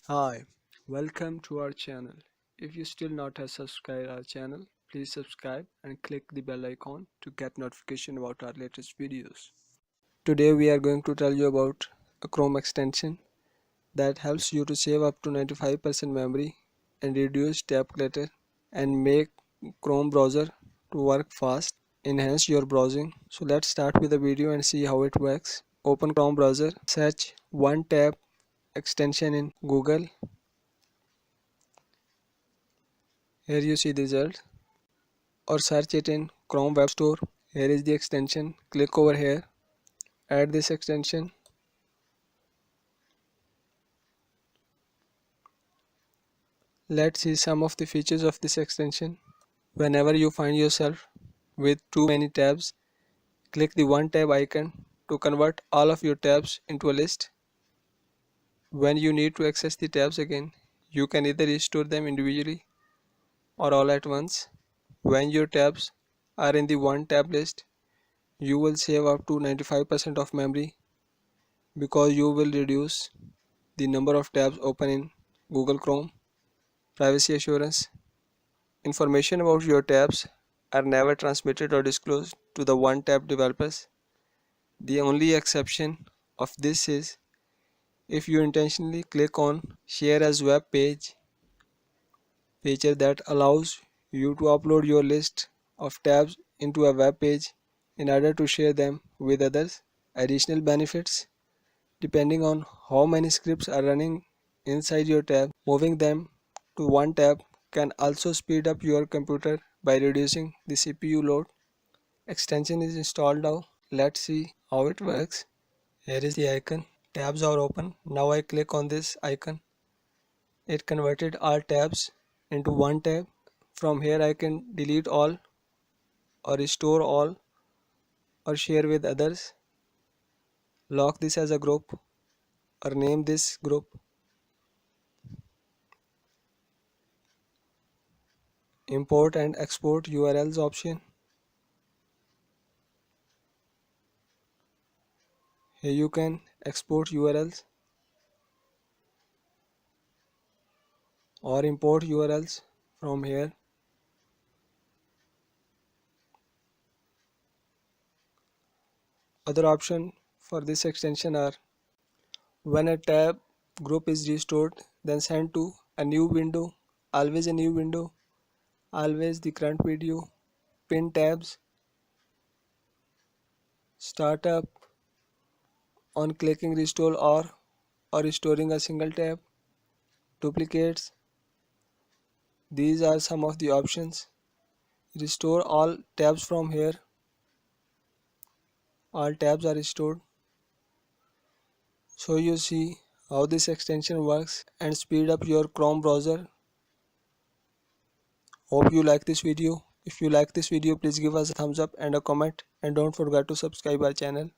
Hi, welcome to our channel. If you still not have subscribed our channel, please subscribe and click the bell icon to get notification about our latest videos. Today we are going to tell you about a Chrome extension that helps you to save up to 95% memory and reduce tab clutter and make Chrome browser to work fast, enhance your browsing. So let's start with the video and see how it works. Open Chrome browser, search OneTab Extension in Google. Here you see the result, or search it in Chrome Web Store. Here is the extension. Click over here, add this extension. Let's see some of the features of this extension. Whenever you find yourself with too many tabs, click the one tab icon to convert all of your tabs into a list. When you need to access the tabs again, you can either restore them individually or all at once. When your tabs are in the one tab list, you will save up to 95% of memory because you will reduce the number of tabs open in Google Chrome. Privacy assurance. Information about your tabs are never transmitted or disclosed to the OneTab developers. The only exception of this is if you intentionally click on Share as Web Page feature that allows you to upload your list of tabs into a web page in order to share them with others. Additional benefits. Depending on how many scripts are running inside your tab, moving them to one tab can also speed up your computer by reducing the CPU load. Extension is installed now. Let's see how it works. Here is the icon. Tabs are open. Now I click on this icon. It converted all tabs into one tab. From here I can delete all or restore all or share with others. Lock this as a group or name this group. Import and export URLs option. Here you can export URLs or import URLs from here. Other options for this extension are when a tab group is restored, then send to a new window, always a new window, always the current video, pin tabs, startup on clicking restore or restoring a single tab, duplicates. These are some of the options. Restore all tabs from here. All tabs are restored. So you see how this extension works and speed up your Chrome browser. Hope you like this video. If you like this video, please give us a thumbs up and a comment, and don't forget to subscribe our channel.